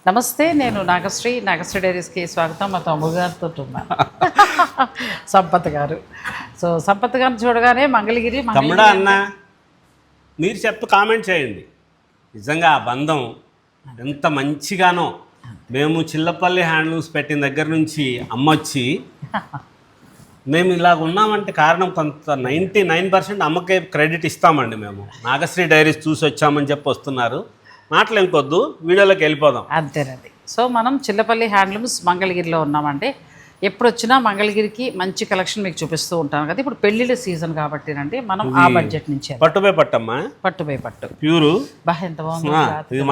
నమస్తే, నేను నాగశ్రీ డైరీస్కి స్వాగతం. మా తమ్ముడు గారితో ఉన్నాను, సంపత్ గారు. సో సంపత్ గారిని చూడగానే మంగళగిరి తమ్ముడా అన్న మీరు కామెంట్ చేయండి. నిజంగా ఆ బంధం ఎంత మంచిగానో. మేము చిల్లపల్లి హ్యాండ్లూమ్స్ పెట్టిన దగ్గర నుంచి అమ్మొచ్చి మేము ఇలాగ ఉన్నామంటే కారణం కొంత 99% అమ్మకే క్రెడిట్ ఇస్తామండి. మేము నాగశ్రీ డైరీస్ చూసి వచ్చామని చెప్పి వస్తున్నారు. మాటలు ఇంకొద్దు, వీడియోలోకి వెళ్ళిపోదాం. అంతేనండి. సో మనం చిల్లపల్లి హ్యాండ్లూమ్స్ మంగళగిరిలో ఉన్నామంటే ఎప్పుడు వచ్చినా మంగళగిరికి మంచి కలెక్షన్ మీకు చూపిస్తూ ఉంటాను కదా. ఇప్పుడు పెళ్లిళ్ళ సీజన్ కాబట్టినండి మనం ఆ బడ్జెట్ నుంచి పట్టుపై పట్టమ్మా, పట్టుపై పట్టు ప్యూరు. బాగా ఎంత బాగుంది. ఇది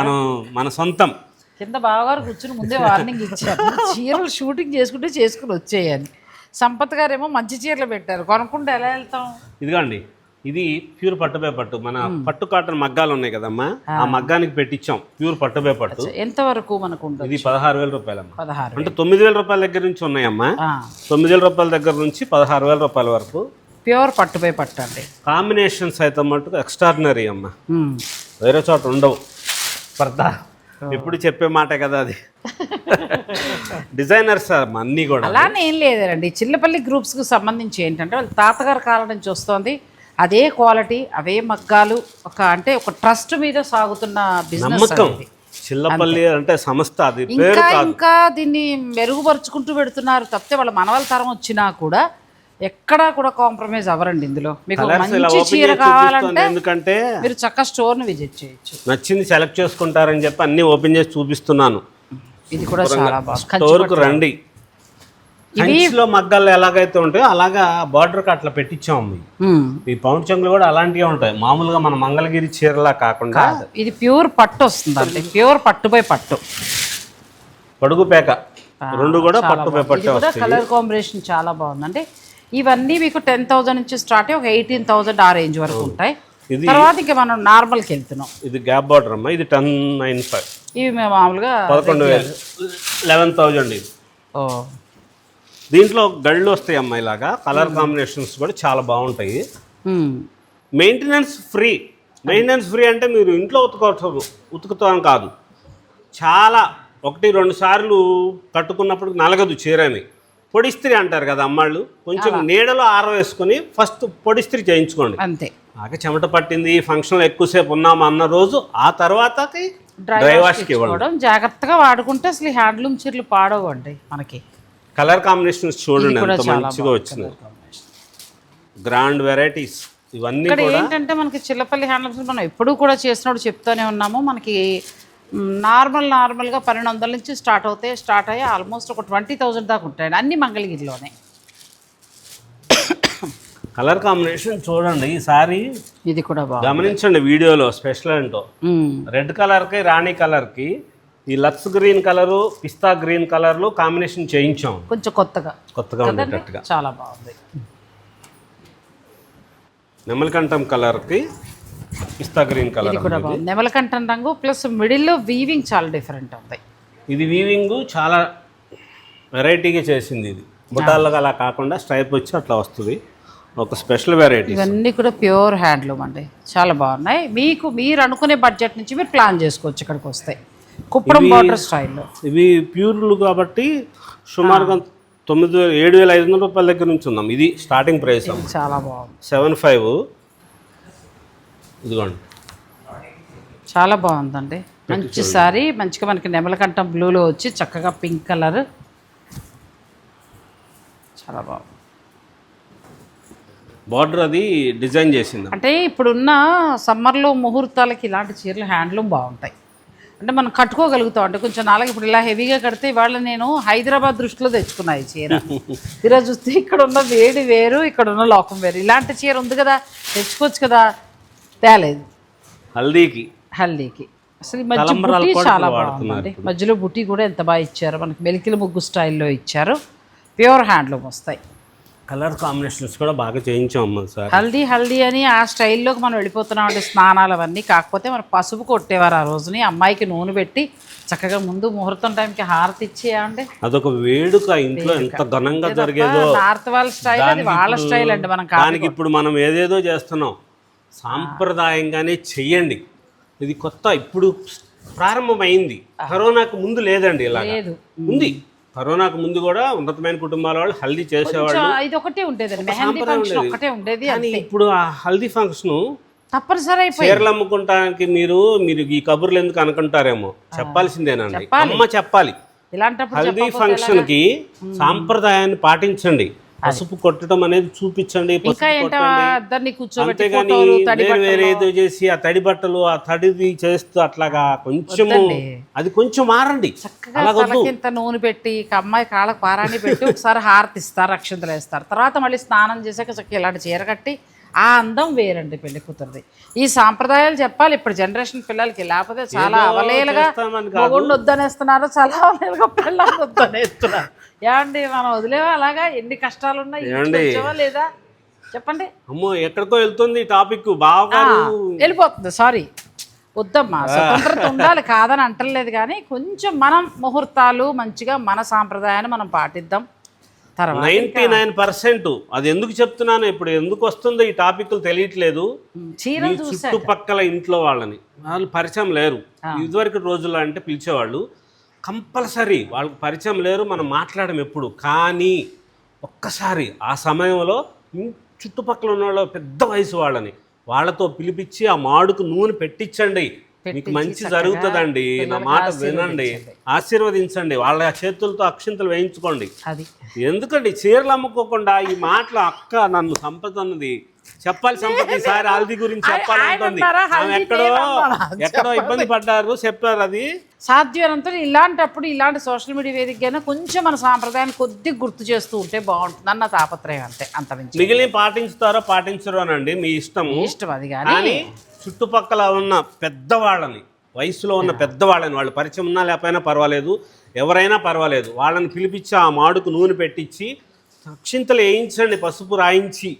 మన సొంతం. కింద బావగారు కూర్చుని ముందే వార్నింగ్ ఇచ్చారు, చీరలు షూటింగ్ చేసుకుని వచ్చేయాలి. సంపత్ గారేమో మంచి చీరలు పెట్టారు, కొనుక్కుంటే ఎలా వెళ్తాం. ఇదిగోండి, ఇది ప్యూర్ పట్టుపై పట్టు. మన పట్టు కాటన్ మగ్గాలు ఉన్నాయి కదమ్మా, ఆ మగ్గానికి పెట్టించాం ప్యూర్ పట్టుపై పట్టు. ఎంత వరకు మనకు ఇది 16,000 రూపాయలమ్మా. 16 అంటే 9,000 రూపాయల దగ్గర నుంచి ఉన్నాయమ్మా. 9,000 రూపాయల దగ్గర నుంచి 16,000 రూపాయల వరకు ప్యూర్ పట్టుపై పట్టు అండి. కాంబినేషన్స్ అయితే మటుకు ఎక్స్ట్రాడినరీ అమ్మా, వేరే చోట ఉండవు. పర్దా ఎప్పుడు చెప్పే మాట కదా అది. డిజైనర్స్ అన్నీ కూడా అలానే ఏం లేదండి. చిల్లపల్లి గ్రూప్స్కి సంబంధించి ఏంటంటే వాళ్ళ తాతగారి కాలం నుంచి వస్తుంది అదే క్వాలిటీ, అవే మగ్గాలు. ఒక ట్రస్ట్ మీద సాగుతున్న బిజినెస్. చిల్లపల్లి అంటే సంస్థ, అది ఇంకా దీన్ని మెరుగుపరుచుకుంటూ పెడుతున్నారు తప్పితే వాళ్ళ మనవల తరం వచ్చినా కూడా ఎక్కడా కూడా కాంప్రమైజ్ అవ్వరండి ఇందులో. మీకు మంచి చీర కావాలంటే ఎందుకంటే మీరు చక్కగా స్టోర్ని విజిట్ చేయొచ్చు. నచ్చింది సెలెక్ట్ చేసుకుంటారని చెప్పి అన్ని ఓపెన్ చేసి చూపిస్తున్నాను. ఇది కూడా చాలా బాగుంది. స్టోర్కు రండి. లో మగ్గాలు ఎలాగైతే ఉంటాయో అలాగా బార్డర్కి అట్లా పెట్టించాము. ఈ పౌండ్ చెంగులు కూడా అలాంటివి ఉంటాయి. మామూలుగా మన మంగళగిరి చీరలా కాకుండా ఇది ప్యూర్ పట్టు వస్తుందండి. ప్యూర్ పట్టుపై పట్టు, పడుగు పేక రెండు కూడా పట్టుపై పట్టు. కలర్ కాంబినేషన్ చాలా బాగుందండి. ఇవన్నీ మీకు 10,000 నుంచి స్టార్ట్ అయ్యి 18,000 ఆ రేంజ్ వరకు ఉంటాయి. తర్వాత ఇంకా మనం నార్మల్కి వెళ్తున్నాం. ఇది గ్యాప్ బార్డర్ అమ్మా, ఇది 1095. ఇవి మేము మామూలుగా 11,000 11,000 ఇది. దీంట్లో గళ్ళు వస్తాయి అమ్మాయి లాగా. కలర్ కాంబినేషన్స్ కూడా చాలా బాగుంటాయి. మెయింటెనెన్స్ ఫ్రీ అంటే మీరు ఇంట్లో ఉతుకుతాం కాదు, చాలా 1-2 సార్లు కట్టుకున్నప్పుడు నలగదు చీరని. పొడిస్త్రీ అంటారు కదా అమ్మాళ్ళు, కొంచెం నీడలో ఆరవేసుకొని ఫస్ట్ పొడిస్త్రీ చేయించుకోండి. అంతే. నాకే చెమట పట్టింది, ఫంక్షన్లో ఎక్కువసేపు ఉన్నాము అన్న రోజు ఆ తర్వాతకి డ్రై వాష్కి ఇవ్వడం. జాగ్రత్తగా వాడుకుంటే అసలు హ్యాండ్లూమ్ చీరలు పాడవండి మనకి. కలర్ కాంబినేషన్స్ చూడండి ఎంత మంచిగా వచ్చింది. గ్రాండ్ వెరైటీస్ ఇవన్నీ కూడా ఏంటంటే మనకి చిల్లపల్లి హ్యాండ్లూమ్స్ మనం ఎప్పుడూ కూడా చేసినప్పుడు చెప్తూనే ఉన్నాము. మనకి నార్మల్గా 1,200 నుంచి స్టార్ట్ అయ్యి ఆల్మోస్ట్ ఒక 20,000 దాకా ఉంటాయండి. అన్ని మంగళగిరిలోనే. కలర్ కాంబినేషన్ చూడండి. ఈసారి ఇది కూడా గమనించండి వీడియోలో. స్పెషల్ ఏంటో రెడ్ కలర్కి రాణి కలర్కి ఈ లక్స్ గ్రీన్ కలరు, పిస్తా గ్రీన్ కలర్లు కాంబినేషన్ చేయించాం. కొంచెం కొత్తగా ఉండేటట్టుగా చాలా బాగుంది. నెమలికంఠం కలర్కి పిస్తా గ్రీన్ కలర్ కూడా బాగుంది. నెమలికంఠం రంగు ప్లస్ మిడిల్లో వీవింగ్ చాలా డిఫరెంట్ ఉంది. ఇది వీవింగ్ చాలా వెరైటీగా చేసింది. ఇది బుటాలుగా అలా కాకుండా స్ట్రైప్ వచ్చి అట్లా వస్తుంది. ఒక స్పెషల్ వెరైటీ. ఇవన్నీ కూడా ప్యూర్ హ్యాండ్లూమ్ అండి, చాలా బాగున్నాయి. మీరు అనుకునే బడ్జెట్ నుంచి మీరు ప్లాన్ చేసుకోవచ్చు. ఇక్కడికి వస్తాయి కుప్పడం బార్డర్ స్టైల్లో. ఇవి ప్యూర్లు కాబట్టి సుమారుగా 7,500 రూపాయల దగ్గర నుంచి ఉందాం. ఇది స్టార్టింగ్ ప్రైస్. చాలా బాగుంది. 75. ఇదిగోండి, చాలా బాగుందండి. మంచి సారీ, మంచిగా మనకి నెమలకంఠం బ్లూలో వచ్చి చక్కగా పింక్ కలర్, చాలా బాగుంది. బార్డర్ అది డిజైన్ చేసింది. అంటే ఇప్పుడున్న సమ్మర్లో ముహూర్తాలకి ఇలాంటి చీరలు హ్యాండ్లూమ్ బాగుంటాయి. అంటే మనం కట్టుకోగలుగుతాం. అంటే కొంచెం నాలుగు ఇప్పుడు ఇలా హెవీగా కడితే ఇవాళ నేను హైదరాబాద్ దృష్టిలో తెచ్చుకున్నా ఈ చీర. ఈరోజు చూస్తే ఇక్కడ ఉన్న వేడి వేరు, ఇక్కడ ఉన్న లోకం వేరు. ఇలాంటి చీర ఉంది కదా, తెచ్చుకోవచ్చు కదా, తేలేదు. హల్దీకి అసలు ఈ మధ్య బుట్టి చాలా బాగుందండి. మధ్యలో బుట్టి కూడా ఎంత బాగా ఇచ్చారు. మనకి మెలికిల ముగ్గు స్టైల్లో ఇచ్చారు. ప్యూర్ హ్యాండ్లూమ్ వస్తాయి. కలర్ కాంబినేషన్స్ కూడా బాగా చేయించాము సార్. హల్దీ అని ఆ స్టైల్లోకి మనం వెళ్ళిపోతున్నాం అండి. స్నానాలు అవన్నీ కాకపోతే మనం పసుపు కొట్టేవారు ఆ రోజుని. అమ్మాయికి నూనె పెట్టి చక్కగా ముందు ముహూర్తం టైంకి హారతి ఇచ్చేయండి. అదొక వేడుక ఇంట్లో ఎంత ఘనంగా జరిగేదో. నార్త్ వాళ్ళ స్టైల్, అది వాళ్ళ స్టైల్ అండి. దానికి ఇప్పుడు మనం ఏదేదో చేస్తున్నాం. సాంప్రదాయంగానే చెయ్యండి. ఇది కొత్త, ఇప్పుడు ప్రారంభమైంది. కరోనాకు ముందు లేదండి ఇలా లేదు. ఉంది. కరోనాకు ముందు కూడా ఉన్నతమైన కుటుంబాల వాళ్ళు హల్దీ చేసేవాళ్ళు, ఇది ఒకటే ఉండేది, మెహందీ ఫంక్షన్ ఒకటే ఉండేది. కానీ ఇప్పుడు ఆ హల్దీ ఫంక్షన్ తప్పనిసరి అయిపోయింది. చీరలు అమ్ముకుంటానికి మీరు ఈ కబుర్లు ఎందుకు అనుకుంటారేమో, చెప్పాల్సిందేనండి. అమ్మ చెప్పాలి, ఇలాంటప్పుడు హల్దీ ఫంక్షన్ కి సాంప్రదాయాన్ని పాటించండి. పసుపు కొట్టడం అనేది చూపించండి, ఇంకా ఏంటో అందరినీ కూర్చోబెట్టి అంతేగాని ఫోటోలు, తడి వేరే ఏదో చేసి ఆ తడి బట్టలు ఆ తడిది చేస్తూ అట్లాగా కొంచెము అది కొంచెం మారండి. తలకింత నూనె పెట్టి అమ్మాయి కాళ్ళకు పారాన్ని పెట్టి ఒకసారి హారతి ఇస్తారు, అక్షంతలు వేస్తారు. తర్వాత మళ్ళీ స్నానం చేసాక చక్కగా ఇలాంటి చీర కట్టి ఆ అందం వేరండి పెళ్లి కూతురుది. ఈ సాంప్రదాయాలు చెప్పాలి ఇప్పుడు జనరేషన్ పిల్లలకి, లేకపోతే చాలా అవలేలుగా మొగుడిని వద్దనేస్తున్నారు, చాలా అవలేలుగా పిల్లలు వద్దనేస్తున్నారు. ఏమండి మనం వదిలేవా అలాగా? ఎన్ని కష్టాలు ఉన్నాయి లేదా చెప్పండి. అమ్మో ఎక్కడికో వెళ్తుంది టాపిక్, బాగా వెళ్ళిపోతుంది. సారీ, వద్దమ్మా, స్వతంత్రత ఉండాలి కాదని అంటలేదు, కానీ కొంచెం మనం ముహూర్తాలు మంచిగా మన సాంప్రదాయాన్ని మనం పాటిద్దాం. 99% అది ఎందుకు చెప్తున్నాను, ఇప్పుడు ఎందుకు వస్తుందో ఈ టాపిక్లు తెలియట్లేదు. చుట్టుపక్కల ఇంట్లో వాళ్ళని వాళ్ళు పరిచయం లేరు. ఇదివరకు రోజుల్లో అంటే పిలిచేవాళ్ళు, కంపల్సరీ వాళ్ళకి పరిచయం లేరు, మనం మాట్లాడడం ఎప్పుడు. కానీ ఒక్కసారి ఆ సమయంలో చుట్టుపక్కల ఉన్న వాళ్ళు పెద్ద వయసు వాళ్ళతో పిలిపించి ఆ మాడుకు నూనె పెట్టించండి, మీకు మంచి జరుగుతుందండి, నా మాట వినండి, ఆశీర్వదించండి, వాళ్ళ చేతులతో అక్షింతలు వేయించుకోండి. ఎందుకండి చీరలు అమ్ముకోకుండా ఈ మాటలు అక్క నన్ను సంపద అన్నది చెప్పాలి. సంపద ఈసారి హల్దీ గురించి చెప్పాలంటుంది. ఎక్కడో ఇబ్బంది పడ్డారు చెప్పారు. అది సాధ్యమైనంత ఇలాంటప్పుడు ఇలాంటి సోషల్ మీడియా వేదికగా కొంచెం మన సాంప్రదాయాన్ని కొద్దిగా గుర్తు చేస్తూ ఉంటే బాగుంటుంది అన్న తాపత్రయం. అంతే, అంత మించి మిగిలిన పాటించుతారో పాటించరో అనండి మీ ఇష్టం. అది కానీ చుట్టుపక్కల ఉన్న పెద్దవాళ్ళని, వయసులో ఉన్న పెద్దవాళ్ళని, వాళ్ళు పరిచయం ఉన్నా లేకపోయినా పర్వాలేదు, ఎవరైనా పర్వాలేదు, వాళ్ళని పిలిపించి ఆ మాడుకు నూనె పెట్టించి అక్షింతలు వేయించండి, పసుపు రాయించి.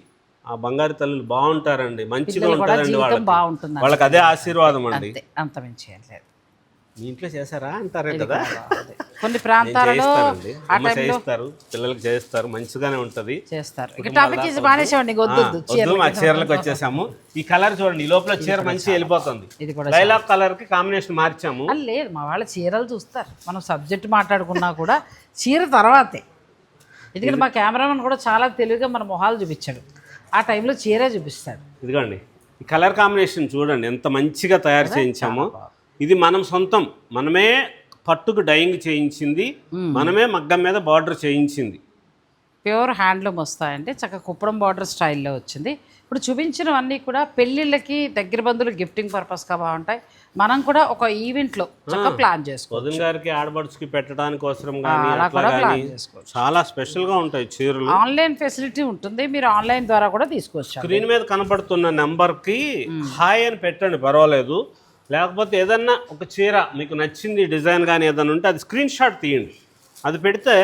ఆ బంగారు తల్లులు బాగుంటారండి, మంచిగా ఉంటుందండి వాళ్ళకి అదే ఆశీర్వాదం అండి. అంత మించి ఏం లేదు. మీ ఇంట్లో చేశారా అంటారే కదా, కొన్ని ప్రాంతాలలో చేస్తారు, పిల్లలకి చేస్తారు, మంచిగానే ఉంటది. మా చీరలకు వచ్చేసాము. ఈ కలర్ చూడండి, ఈ లోపల చీర మంచి వెళ్ళిపోతుంది. లైలాక్ కలర్ కి కాంబినేషన్ మార్చాము. లేదు, మా వాళ్ళ చీరలు చూస్తారు. మనం సబ్జెక్ట్ మాట్లాడుకున్నా కూడా చీర తర్వాతే. ఎందుకంటే మా కెమెరామెన్ కూడా చాలా తెలివిగా మన మొహాలు చూపించాడు, ఆ టైంలో చీరే చూపిస్తాడు. ఇదిగోండి ఈ కలర్ కాంబినేషన్ చూడండి ఎంత మంచిగా తయారు చేయించామో. ఇది మనం సొంతం, మనమే పట్టుకు డైయింగ్ చేయించింది, మనమే మగ్గం మీద బార్డర్ చేయించింది. ప్యూర్ హ్యాండ్లూమ్ వస్తాయండి, చక్కగా కుప్పడం బార్డర్ స్టైల్లో వచ్చింది. ఇప్పుడు చూపించినవన్నీ కూడా పెళ్ళిళ్ళకి, దగ్గర బంధువులు గిఫ్టింగ్ పర్పస్గా బాగుంటాయి. మనం కూడా ఒక ఈవెంట్లో చక్కగా ప్లాన్ చేసుకోవచ్చు. వదిన గారికి ఆడబడుచుకి పెట్టడానికి కోసం కానీ చాలా స్పెషల్గా ఉంటాయి చీరలు. ఆన్లైన్ ఫెసిలిటీ ఉంటుంది, మీరు ఆన్లైన్ ద్వారా కూడా తీసుకోవచ్చు. స్క్రీన్ మీద కనపడుతున్న నెంబర్కి హాయ్ అని పెట్టండి, పర్వాలేదు. లేకపోతే ఏదన్నా ఒక చీర మీకు నచ్చింది డిజైన్ కానీ ఏదైనా ఉంటే అది స్క్రీన్ షాట్ తీయండి, అది పెడితే.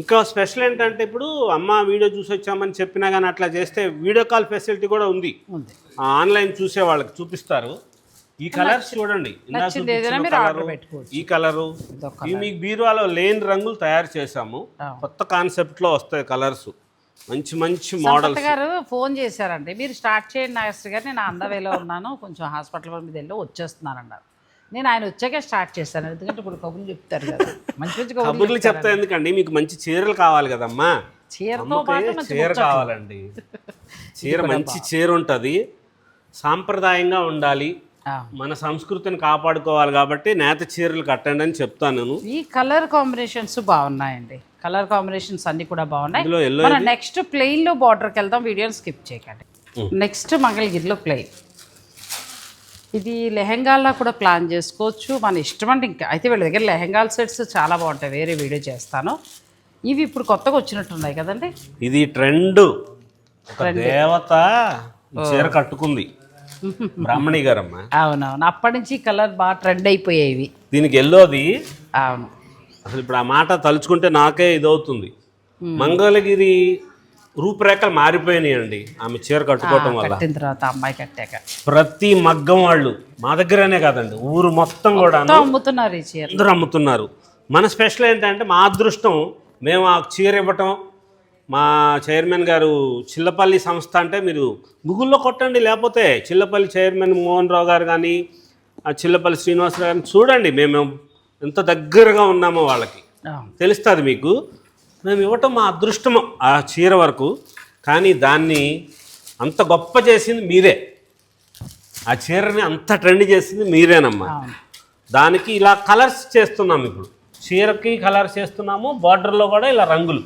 ఇంకా స్పెషల్ ఏంటంటే ఇప్పుడు అమ్మ వీడియో చూసి వచ్చామని చెప్పినా కానీ అట్లా చేస్తే వీడియో కాల్ ఫెసిలిటీ కూడా ఉంది. ఆన్లైన్ చూసే వాళ్ళకి చూపిస్తారు. ఈ కలర్స్ చూడండి, ఈ కలరు, ఈ మీకు బీరువాలో లేని రంగులు తయారు చేసాము, కొత్త కాన్సెప్ట్లో వస్తాయి కలర్స్, మంచి మంచి మోడల్స్. గారు ఫోన్ చేశారండి, మీరు స్టార్ట్ చేయండి నాగేశ్వరి గారు, నేను అందవేలో ఉన్నాను, కొంచెం హాస్పిటల్ మీద వెళ్ళి వచ్చేస్తున్నాను అన్నారు. నేను ఆయన వచ్చాకే స్టార్ట్ చేశాను, ఎందుకంటే ఇప్పుడు కబుర్లు చెప్తారు కదా, మంచి మంచి కబుర్లు చెప్తా ఎందుకండి, మీకు మంచి చీరలు కావాలి కదమ్మా. చీరతో పాటు చీర కావాలండి, చీర మంచి చీర ఉంటుంది, సాంప్రదాయంగా ఉండాలి, మన సంస్కృతిని కాపాడుకోవాలి కాబట్టి నేత చీరలు కట్టండి అని చెప్తాను నేను. ఈ కలర్ కాంబినేషన్స్ బాగున్నాయండి, కలర్ కాంబినేషన్స్ అన్ని కూడా బాగున్నాయి. మనం నెక్స్ట్ ప్లెయిన్ లో బార్డర్కి వెళ్దాం, వీడియోని స్కిప్ చేయకండి. నెక్స్ట్ మంగళగిరిలో ప్లెయిన్, ఇది లెహెంగాల్లో కూడా ప్లాన్ చేసుకోవచ్చు, మన ఇష్టం అండి. ఇంకా అయితే వీళ్ళ దగ్గర లెహెంగాల సెట్స్ చాలా బాగుంటాయి, వేరే వీడియో చేస్తాను. ఇవి ఇప్పుడు కొత్తగా వచ్చినట్టున్నాయి కదండి. ఇది ట్రెండ్, దేవత చీర కట్టుకుంది బ్రాహ్మణి గారమ్మ. అవునవును, అప్పటి నుంచి కలర్ బాగా ట్రెండ్ అయిపోయాయి. దీనికి ఎల్లోది. అవును, అసలు ఇప్పుడు ఆ మాట తలుచుకుంటే నాకే ఇదవుతుంది. మంగళగిరి రూపురేఖలు మారిపోయినాయండి ఆమె చీర కట్టుకోవటం వల్ల. తర్వాత అమ్మాయి కట్టాక ప్రతి మగ్గం వాళ్ళు మా దగ్గరనే కాదండి, ఊరు మొత్తం కూడా అమ్ముతున్నారు, ఈ చీర అందరూ అమ్ముతున్నారు. మన స్పెషల్ ఏంటంటే మా అదృష్టం, మేము ఆ చీర ఇవ్వటం. మా చైర్మన్ గారు చిల్లపల్లి సంస్థ అంటే మీరు గూగుల్లో కొట్టండి, లేకపోతే చిల్లపల్లి చైర్మన్ మోహన్ రావు గారు కానీ ఆ చిల్లపల్లి శ్రీనివాసరావు గారిని చూడండి, మేము ఎంత దగ్గరగా ఉన్నామో వాళ్ళకి తెలుస్తుంది మీకు. మేము ఇవ్వటం మా అదృష్టము ఆ చీర వరకు, కానీ దాన్ని అంత గొప్ప చేసింది మీరే, ఆ చీరని అంత ట్రెండ్ చేసింది మీరేనమ్మా. దానికి ఇలా కలర్స్ చేస్తున్నాం, ఇప్పుడు చీరకి కలర్స్ చేస్తున్నాము, బార్డర్లో కూడా ఇలా రంగులు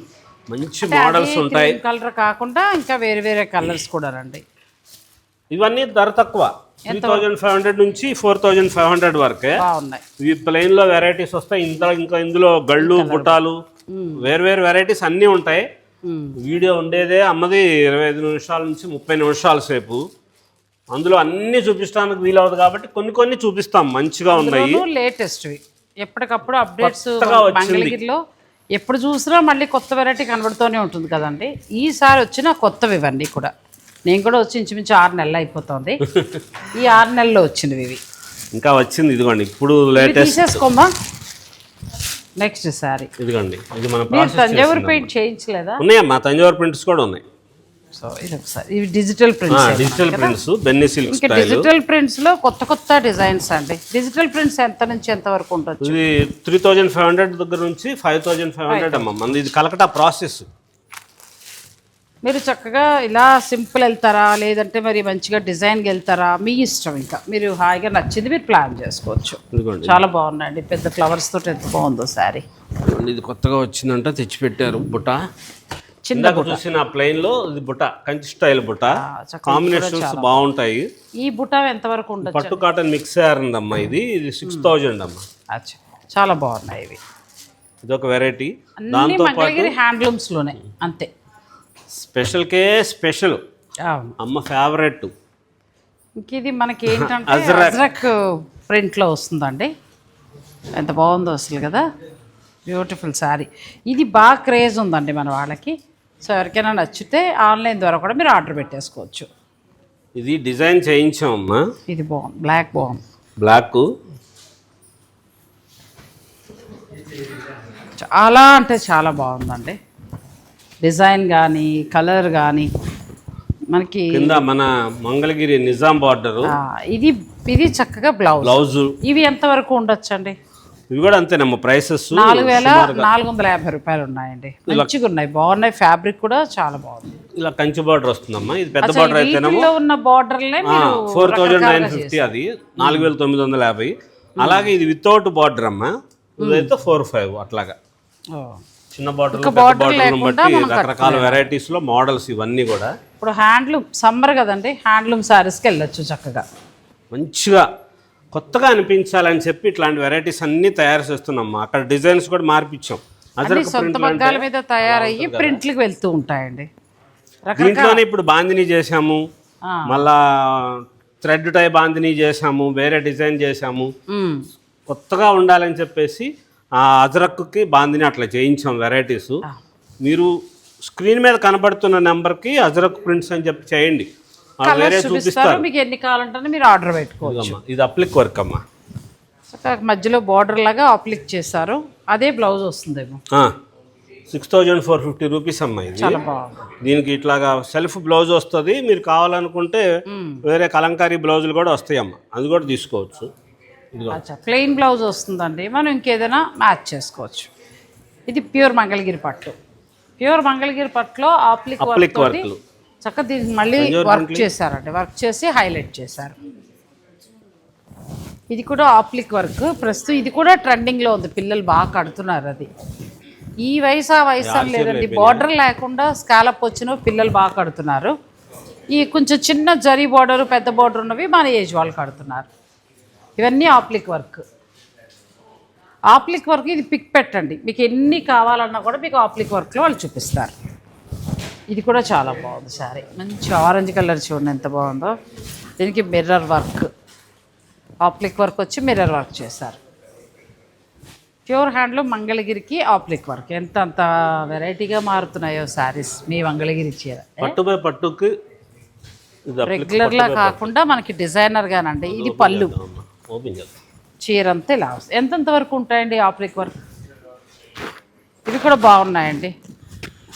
మంచి మోడల్స్ ఉంటాయి. కలర్ కాకుండా ఇంకా వేరే వేరే కలర్స్ కూడా రండి. ఇవన్నీ ధర తక్కువ, 3500 నుంచి 4500 వరకే. బాగున్నాయి. ఇవి ప్లెయిన్లో వెరైటీస్ వస్తాయి. ఇందులో గళ్ళు బుట్టాలు వేరు వేరు వెరైటీస్ అన్నీ ఉంటాయి. వీడియో ఉండేదే అమ్మది 25 నిమిషాల నుంచి 30 నిమిషాల సేపు. అందులో అన్నీ చూపించడానికి వీలవుతుంది కాబట్టి కొన్ని చూపిస్తాం, మంచిగా ఉన్నాయి, లేటెస్ట్ ఎప్పటికప్పుడు అప్డేట్స్. మంగళగిరిలో ఎప్పుడు చూసినా మళ్ళీ కొత్త వెరైటీ కనబడుతూనే ఉంటుంది కదండి. ఈసారి వచ్చిన కొత్తవి ఇవన్నీ కూడా. నేను కూడా వచ్చి ఇంచుమించు 6 నెలలు అయిపోతుంది. ఈ 6 నెలల్లో వచ్చినవి ఇవి. ఇంకా వచ్చింది ఇదిగోండి, ఇప్పుడు లేటెస్ట్. తీసేసుకోమా next sorry. ఇదిగోండి, ఇది మన తంజావూరు పెయింట్ చేయించలేదా? ఉన్నాయమ్మా, తంజావూరు ప్రింట్స్ కూడా ఉన్నాయి. సో ఇది ఒకసారి ఇవి డిజిటల్ ప్రింట్స్. డిజిటల్ ప్రింట్స్, బెన్నీ సిల్క్ ఇంకా డిజిటల్ ప్రింట్స్ లో కొత్త డిజైన్స్ అండి. డిజిటల్ ప్రింట్స్ ఎంత నుంచి ఎంత వరకు ఉండొచ్చు? ఇది 3500 దగ్గర నుంచి 5500 అమ్మ. మనది ఇది కలకటా ప్రాసెస్. మీరు చక్కగా ఇలా సింపుల్ వెళ్తారా, లేదంటే మరి మంచిగా డిజైన్కి వెళ్తారా, మీ ఇష్టం. ఇంకా మీరు హాయిగా నచ్చింది మీరు ప్లాన్ చేసుకోవచ్చు. చాలా బాగున్నాయండి, పెద్ద ఫ్లవర్స్ తోటి ఎంత బాగుందో శారీ. ఇది కొత్తగా వచ్చిందంట, తెచ్చిపెట్టారు బుట్ట. చిన్న చూసిన ప్లెయిన్ లో ఇది బుట్ట, కంచి స్టైల్ బుట్ట. కాంబినేషన్స్ బాగుంటాయి. ఈ బుట్ట ఎంత వరకు ఉండొచ్చు? పట్టు కాటన్ మిక్స్ అయ్యారమ్మా. ఇది 6000 అమ్మా. చాలా బాగున్నాయి ఇవి. ఇది ఒక వెరైటీ. దాంతో పాటు హ్యాండ్లూమ్స్ లోనే అంతే స్పెషల్ కే స్పెషల్ అమ్మ ఫేవరెట్. ఇంక ఇది మనకి ఏంటంటే అజ్రక్ ప్రింట్ లో వస్తుందండి. ఎంత బాగుందో అసలు కదా, బ్యూటిఫుల్ శారీ. ఇది బాగా క్రేజ్ ఉందండి మన వాళ్ళకి. సో ఎవరికైనా నచ్చితే ఆన్లైన్ ద్వారా కూడా మీరు ఆర్డర్ పెట్టేసుకోవచ్చు. ఇది డిజైన్ చేయించామమ్మా. ఇది బాగుంది, బ్లాక్ బాగుంది. బ్లాక్ చాలా అంటే చాలా బాగుందండి. డిజైన్ కానీ కలర్ కానీ మనకి కింద మన మంగళగిరి నిజాం బార్డర్. ఇది చక్కగా బ్లౌజ్. ఇవి ఎంత వరకు ఉండొచ్చండి? ఇవి కూడా అంతేనమ్మా, ప్రైసెస్ 4450 రూపాయలు ఉన్నాయండి. మంచిగా ఉన్నాయి, బాగున్నాయి. ఫ్యాబ్రిక్ కూడా చాలా బాగుంది. ఇలా కంచి బార్డర్ వస్తుందమ్మా. ఇది పెద్ద బార్డర్ అయితేనేమో ఉన్న బార్డర్లే 4950, అది 4950. అలాగే ఇది వితౌట్ బార్డర్ అమ్మా, ఇదైతే 4500 అట్లాగా. చిన్న బార్డర్, బట్టి రకరకాల వెరైటీస్ లో మోడల్స్ ఇవన్నీ కూడా. ఇప్పుడు హ్యాండ్లూమ్ సమ్మర్ కదండి, హ్యాండ్లూమ్ సారీస్కి వెళ్ళొచ్చు చక్కగా. మంచిగా కొత్తగా అనిపించాలని చెప్పి ఇట్లాంటి వెరైటీస్ అన్ని తయారు చేస్తున్నామ్మా. అక్కడ డిజైన్స్ కూడా మార్పిచ్చాం. సొంత మగ్గాల మీద తయారయ్యి ప్రింట్లకు వెళ్తూ ఉంటాయండి. దీంట్లోనే ఇప్పుడు బాందిని చేసాము, మళ్ళా థ్రెడ్ టై బాందిని చేసాము, వేరే డిజైన్ చేసాము. కొత్తగా ఉండాలని చెప్పేసి ఆ అజరక్కి బాందిని అట్లా చేయించాం వెరైటీస్. మీరు స్క్రీన్ మీద కనబడుతున్న నెంబర్కి అజరక్ ప్రింట్స్ అని చెప్పి చేయండి, వేరే చూపిస్తారు. మీకు ఎన్ని కావాలంటే మీరు ఆర్డర్ పెట్టుకోవచ్చు. ఇది అప్లిక్ వర్క్ అమ్మా. మధ్యలో బార్డర్ లాగా అప్లిక్ చేశారు, అదే బ్లౌజ్ వస్తుందేమో. 6450 రూపీస్ అమ్మా. ఇది చాలా బాగుంది. దీనికి ఇట్లాగా సెల్ఫ్ బ్లౌజ్ వస్తుంది. మీరు కావాలనుకుంటే వేరే కలంకారీ బ్లౌజులు కూడా వస్తాయమ్మా, అది కూడా తీసుకోవచ్చు. ప్లెయిన్ బ్లౌజ్ వస్తుందండి, మనం ఇంకేదైనా మ్యాచ్ చేసుకోవచ్చు. ఇది ప్యూర్ మంగళగిరి పట్టు. ప్యూర్ మంగళగిరి పట్టులో అప్లిక్ వర్క్ చక్కగా దీనికి మళ్ళీ వర్క్ చేశారండి, వర్క్ చేసి హైలైట్ చేశారు. ఇది కూడా ఆప్లిక్ వర్క్. ప్రస్తుతం ఇది కూడా ట్రెండింగ్లో ఉంది, పిల్లలు బాగా కడుతున్నారు. అది ఈ వయసు ఆ వయసు అని లేదండి, బార్డర్ లేకుండా స్కాలప్ వచ్చిన పిల్లలు బాగా కడుతున్నారు. ఈ కొంచెం చిన్న జరీ బార్డర్, పెద్ద బార్డర్ ఉన్నవి మన ఏజ్ వాళ్ళు కడుతున్నారు. ఇవన్నీ ఆప్లిక్ వర్క్. ఆప్లిక్ వర్క్ ఇది పిక్ పెట్టండి, మీకు ఎన్ని కావాలన్నా కూడా మీకు ఆప్లిక్ వర్క్లో వాళ్ళు చూపిస్తారు. ఇది కూడా చాలా బాగుంది శారీ, మంచి ఆరెంజ్ కలర్ చూడండి ఎంత బాగుందో. దీనికి మిర్రర్ వర్క్, ఆప్లిక్ వర్క్ వచ్చి మిర్రర్ వర్క్ చేశారు. Pure handloom మంగళగిరికి ఆప్లిక్ work. అంత వెరైటీగా మారుతున్నాయో శారీస్ మీ మంగళగిరి చీర. పట్టుపై పట్టుకి రెగ్యులర్లా కాకుండా మనకి డిజైనర్గానండి. ఇది పళ్ళు, చీర అంతా ఇలా వస్తుంది. ఎంతెంత వరకు ఉంటాయండి ఆప్లిక్ వర్క్? ఇవి కూడా బాగున్నాయండి.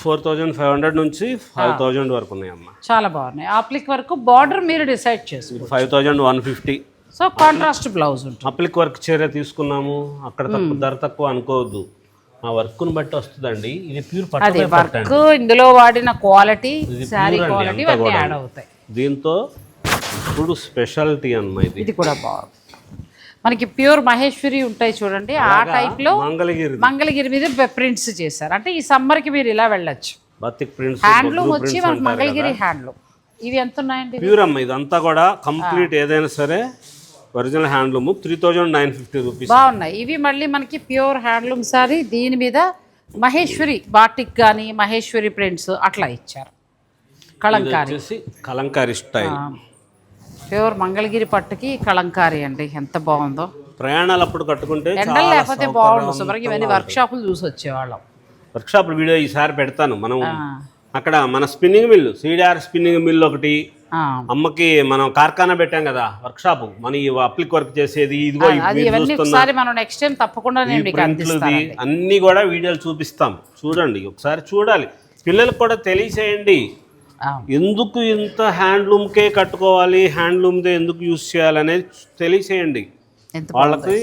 4500 నుంచి 5000 వరకు ఉన్నాయమ్మా. చాలా బాగున్నాయి. ఆప్లిక్ వర్క్ బార్డర్ మీరు డిసైడ్ చేసుకోండి. 5150. సో కాంట్రాస్ట్ బ్లౌజ్ ఉంటుంది. అప్లిక్ వర్క్ చీర తీసుకున్నాము, అక్కడ తక్కువ ధర తక్కువ అనుకోవద్దు, ఆ వర్క్ను బట్టి వస్తుందండి. ఇది ప్యూర్ అది పట్టు వర్క్, ఇందులో వాడిన క్వాలిటీ, శారీ క్వాలిటీ అన్నీ యాడ్ అవుతాయి. దీంతో ఇప్పుడు స్పెషాలిటీ అన్నమాట. ఇది కూడా బాగుంది. మనకి ప్యూర్ మహేశ్వరి ఉంటాయి చూడండి, ఆ టైప్ లో మంగళగిరి మీద ప్రింట్స్ చేశారు. అంటే ఈ సమ్మర్ కి మీరు ఇలా వెళ్ళొచ్చు. బాతిక్ ప్రింట్స్, హ్యాండ్లూమ్ వచ్చి మనకి మంగళగిరి హ్యాండ్లూమ్. ఇవి ఎంత ఉన్నాయండి? ప్యూర్ అమ్మ, ఇదంతా కూడా కంప్లీట్ ఏదైనా సరే ఒరిజినల్ హ్యాండ్లూమ్. 3950 రూపీస్ బాగున్నాయి. ఇవి మళ్ళీ మనకి ప్యూర్ హ్యాండ్లూమ్ సారీ, దీని మీద మహేశ్వరి బాటిక్ కానీ మహేశ్వరి ప్రింట్స్ అట్లా ఇచ్చారు. కలంకారీ, కలంకారీ స్టైల్, ప్యూర్ మంగళగిరి పట్టుకి కలంకారీ అండి. ఎంత బాగుందో. ప్రయాణాలు అప్పుడు కట్టుకుంటే ఎండలు లేకపోతే బాగుండు. శుభ్రంగా ఇవన్నీ వర్క్ షాపులు చూసి వచ్చేవాళ్ళం. వర్క్ షాప్ వీడియో ఈసారి పెడతాను. మనం అక్కడ మన spinning mill, CDR spinning mill ఒకటి, అమ్మకి మనం కార్ఖానా పెట్టాం కదా వర్క్ షాప్, మన ఈ అప్లిక్ వర్క్ చేసేది, ఇదిగో మనం నెక్స్ట్ టైం తప్పకుండా అన్ని కూడా వీడియోలు చూపిస్తాం. చూడండి, ఒకసారి చూడాలి, పిల్లలకు కూడా తెలియచేయండి. ఎందుకు ఇంత హ్యాండ్లూమ్కే కట్టుకోవాలి, హ్యాండ్లూమ్దే ఎందుకు యూజ్ చేయాలనేది తెలియచేయండి. వాళ్ళకి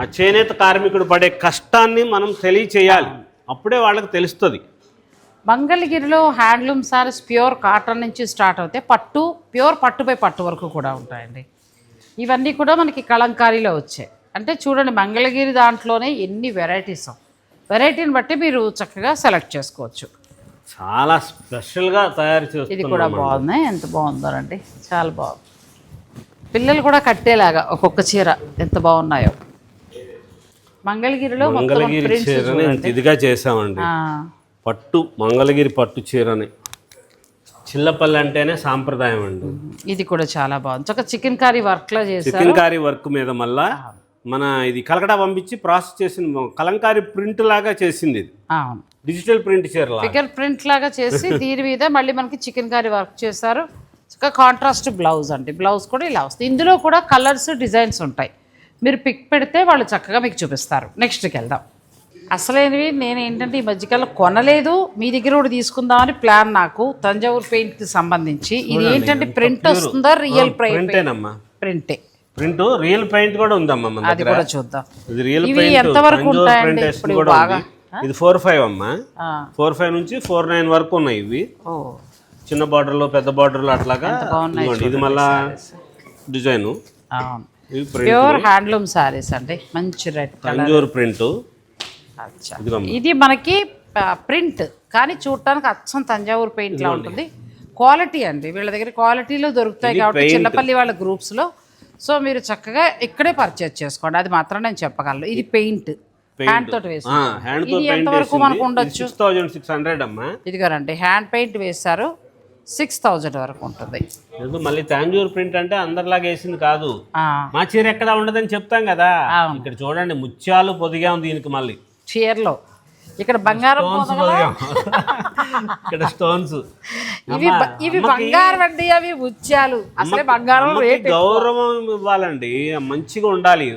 ఆ చేనేత కార్మికుడు పడే కష్టాన్ని మనం తెలియచేయాలి, అప్పుడే వాళ్ళకి తెలుస్తుంది. మంగళగిరిలో హ్యాండ్లూమ్ సారీస్ ప్యూర్ కాటన్ నుంచి స్టార్ట్ అవుతాయి, పట్టు, ప్యూర్ పట్టుపై పట్టు వరకు కూడా ఉంటాయండి. ఇవన్నీ కూడా మనకి కలంకారీలో వచ్చాయి. అంటే చూడండి, మంగళగిరి దాంట్లోనే ఎన్ని వెరైటీస్, వెరైటీని బట్టి మీరు చక్కగా సెలెక్ట్ చేసుకోవచ్చు. చాలా స్పెషల్గా తయారు చేస్తారు. ఇది కూడా బాగుంది, ఎంత బాగుందోనండి, చాలా బాగుంది. పిల్లలు కూడా కట్టేలాగా ఒక్కొక్క చీర ఎంత బాగున్నాయో. మంగళగిరిలో మంగళగిరి చీరని ఇదిగా చేసామండి, పట్టు మంగళగిరి పట్టు చీరని. చిల్లపల్లి అంటేనే సాంప్రదాయం అండి. ఇది కూడా చాలా బాగుంది. ఒక చికెన్ కర్రీ వర్క్ లో చేశారు. చికెన్ కర్రీ వర్క్ మీద మళ్ళా మన ఇది కలకడా పంపించి ప్రాసెస్ చేసిన కలంకారీ ప్రింట్ లాగా చేసింది. ఇది డిజిటల్ ప్రింట్ చీర, ఫిగర్ ప్రింట్ లాగా చేసి దీని మీద మళ్ళీ మనకి చికెన్ కర్రీ వర్క్ చేశారు. కాంట్రాస్ట్ బ్లౌజ్ అండి. బ్లౌజ్ కూడా ఇలా వస్తుంది. ఇందులో కూడా కలర్స్, డిజైన్స్ ఉంటాయి. మీరు పిక్ పెడితే వాళ్ళు చక్కగా మీకు చూపిస్తారు. నెక్స్ట్కి వెళ్దాం. అసలేనివి నేను ఏంటంటే ఈ మధ్యకాలంలో కొనలేదు, మీ దగ్గర కూడా తీసుకుందామని ప్లాన్. నాకు తంజావూరు పెయింట్కి సంబంధించి ఇది ఏంటంటే ప్రింట్ వస్తుందా, రియల్ ప్రింటే? ప్రింట్ రియల్ పెయింట్ కూడా ఉందమ్మా, అది కూడా చూద్దాం. ఇది రియల్ ఇవి ఎంతవరకు ఉంటాయండి ఇప్పుడు? బాగా ఇది 4-5 అమ్మా, 4-5 నుంచి 4-9 వరకు ఉన్నాయి. ఇవి చిన్న బార్డర్లో, పెద్ద బార్డర్లో అట్లాగా. ఇది మళ్ళా డిజైన్, ప్యూర్ హ్యాండ్లూమ్ సారీస్ అండి. మంచి రెడ్ కలర్ ప్రింట్. ఇది మనకి ప్రింట్ కానీ చూడటానికి అచ్చం తంజావూరు పెయింట్ లా ఉంటుంది. క్వాలిటీ అండి, వీళ్ళ దగ్గర క్వాలిటీలో దొరుకుతాయి కాబట్టి చిన్నపల్లి వాళ్ళ గ్రూప్స్లో. సో మీరు చక్కగా ఇక్కడే పర్చేజ్ చేసుకోండి, అది మాత్రం నేను చెప్పగలను. ఇది పెయింట్ హ్యాండ్ తోటి వేస్తారు. ఇది ఎంతవరకు మనకు ఉండొచ్చు? 6600 అమ్మా. ఇదిగోనండి, హ్యాండ్ పెయింట్ వేస్తారు, 6000 వరకు ఉంటుంది. మళ్ళీ తంజావూరు ప్రింట్ అంటే అందరిలాగా వేసింది కాదు. మా చీర ఎక్కడ ఉండదని చెప్తాం కదా, ఇక్కడ చూడండి ముత్యాలు పొదిగా ఉంది దీనికి. మళ్ళీ చీరలో ఇక్కడ బంగారం, ఇక్కడ స్టోన్స్. ఇవి బంగారం అండి, అవి ముత్యాలు. అసలే బంగారం రేట్. గౌరవం ఇవ్వాలండి, మంచిగా ఉండాలి,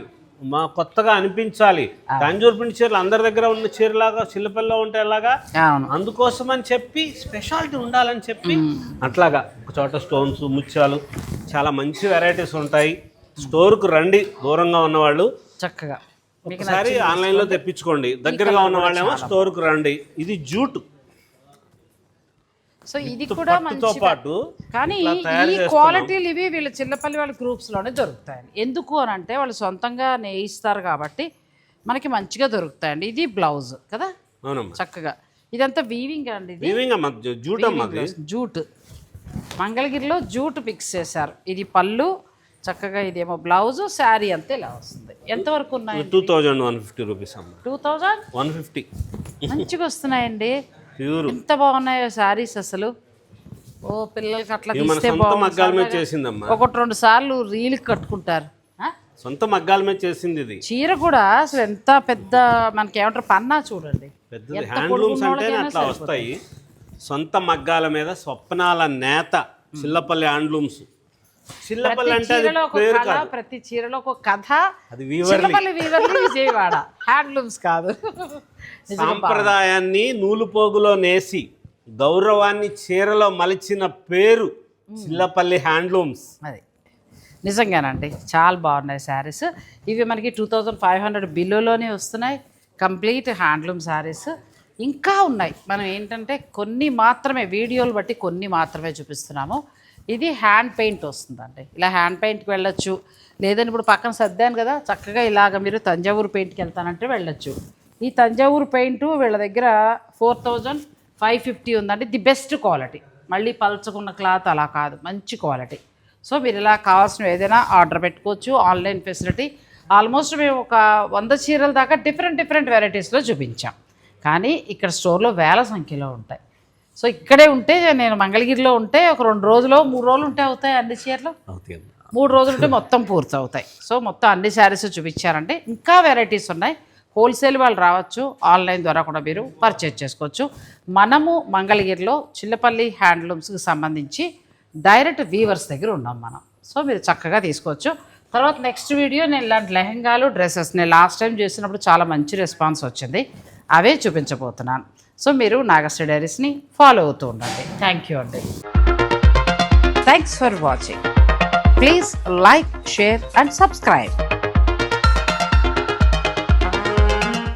మా కొత్తగా అనిపించాలి. తంజావూరు ప్రింట్ చీరలు అందరి దగ్గర ఉన్న చీరలాగా చిల్లపల్లిలో ఉంటే ఎలాగా, అందుకోసం అని చెప్పి స్పెషాలిటీ ఉండాలని చెప్పి అట్లాగా ఒక చోట స్టోన్స్, ముత్యాలు, చాలా మంచి వెరైటీస్ ఉంటాయి. స్టోర్కు రండి, దూరంగా ఉన్నవాళ్ళు చక్కగా ఒకసారి ఆన్లైన్లో తెప్పించుకోండి, దగ్గరగా ఉన్న వాళ్ళేమో స్టోర్కు రండి. ఇది జూట్, సో ఇది కూడా మంచితో పాటు. కానీ ఈ క్వాలిటీలు ఇవి వీళ్ళ చిల్లపల్లి వాళ్ళ గ్రూప్స్లోనే దొరుకుతాయండి. ఎందుకు అని అంటే వాళ్ళు సొంతంగా నేయిస్తారు కాబట్టి మనకి మంచిగా దొరుకుతాయండి. ఇది బ్లౌజ్ కదా, చక్కగా. ఇదంతా వీవింగ్ అండి, జూట్. మంగళగిరిలో జూట్ ఫిక్స్ చేశారు. ఇది పళ్ళు చక్కగా, ఇదేమో బ్లౌజ్, శారీ అంతే ఇలా వస్తుంది. ఎంతవరకు ఉన్నాయి? 2150 రూపీస్. 2150 మంచిగా వస్తున్నాయండి. ఎంత బాగున్నాయో శారీస్ అసలు. ఓ పిల్లలకి అట్లా తీస్తే బాగుంది. 1-2 సార్లు రీల్ కట్టుకుంటారు. సొంత మగ్గాల మీద చేసింది ఇది. చీర కూడా అసలు ఎంత పెద్ద, మనకి ఏమంటారు, పన్నా చూడండి. హ్యాండ్లూమ్స్ అంటే అట్లా వస్తాయి. సొంత మగ్గాల మీద స్వప్నాల నేత చిల్లపల్లి హ్యాండ్లూమ్స్. చిల్లపల్లి అంటే ప్రతి చీరలో ఒక కథ. అది విజయవాడ హ్యాండ్లూమ్స్ కాదు. సాంప్రదాయాన్ని నూలు పోగులో నేసి గౌరవాన్ని చీరలో మలిచిన పేరు చిల్లపల్లి హ్యాండ్లూమ్స్. అది నిజంగానండి చాలా బాగున్నాయి శారీస్. ఇవి మనకి 2500 బిలోలోనే వస్తున్నాయి. కంప్లీట్ హ్యాండ్లూమ్ శారీస్ ఇంకా ఉన్నాయి. మనం ఏంటంటే కొన్ని మాత్రమే వీడియోలు బట్టి కొన్ని మాత్రమే చూపిస్తున్నాము. ఇది హ్యాండ్ పెయింట్ వస్తుందండి. ఇలా హ్యాండ్ పెయింట్కి వెళ్ళొచ్చు, లేదని ఇప్పుడు పక్కన సర్దాను కదా, చక్కగా ఇలాగ మీరు తంజావూరు పెయింట్కి వెళ్తానంటే వెళ్ళొచ్చు. ఈ తంజావూరు పెయింట్ వీళ్ళ దగ్గర 4550 ఉందండి. ది బెస్ట్ క్వాలిటీ, మళ్ళీ పల్చకున్న క్లాత్ అలా కాదు, మంచి క్వాలిటీ. సో మీరు ఇలా కావాల్సిన ఏదైనా ఆర్డర్ పెట్టుకోవచ్చు. Online facility. ఆల్మోస్ట్ మేము ఒక 100 చీరల దాకా డిఫరెంట్ వెరైటీస్లో చూపించాం. కానీ ఇక్కడ స్టోర్లో వేల సంఖ్యలో ఉంటాయి. సో ఇక్కడే ఉంటే, నేను మంగళగిరిలో ఉంటే ఒక 2 రోజులు 3 రోజులు ఉంటే అవుతాయి అన్ని చీరలు. 3 రోజులు ఉంటే మొత్తం పూర్తి అవుతాయి. సో మొత్తం అన్ని శారీస్ చూపించారంటే ఇంకా వెరైటీస్ ఉన్నాయి. హోల్సేల్ వాళ్ళు రావచ్చు, ఆన్లైన్ ద్వారా కూడా మీరు పర్చేజ్ చేసుకోవచ్చు. మనము మంగళగిరిలో చిల్లపల్లి హ్యాండ్లూమ్స్కి సంబంధించి డైరెక్ట్ వీవర్స్ దగ్గర ఉన్నాం మనం. సో మీరు చక్కగా తీసుకోవచ్చు. తర్వాత నెక్స్ట్ వీడియో నేను ఇలాంటి లెహంగాలు, డ్రెస్సెస్ నేను లాస్ట్ టైం చేసినప్పుడు చాలా మంచి రెస్పాన్స్ వచ్చింది, అవే చూపించబోతున్నాను. సో మీరు నాగశ్రీ డైరీస్ని ఫాలో అవుతూ ఉండండి. థ్యాంక్ యూ అండి. Thanks for watching. Please like, share and subscribe.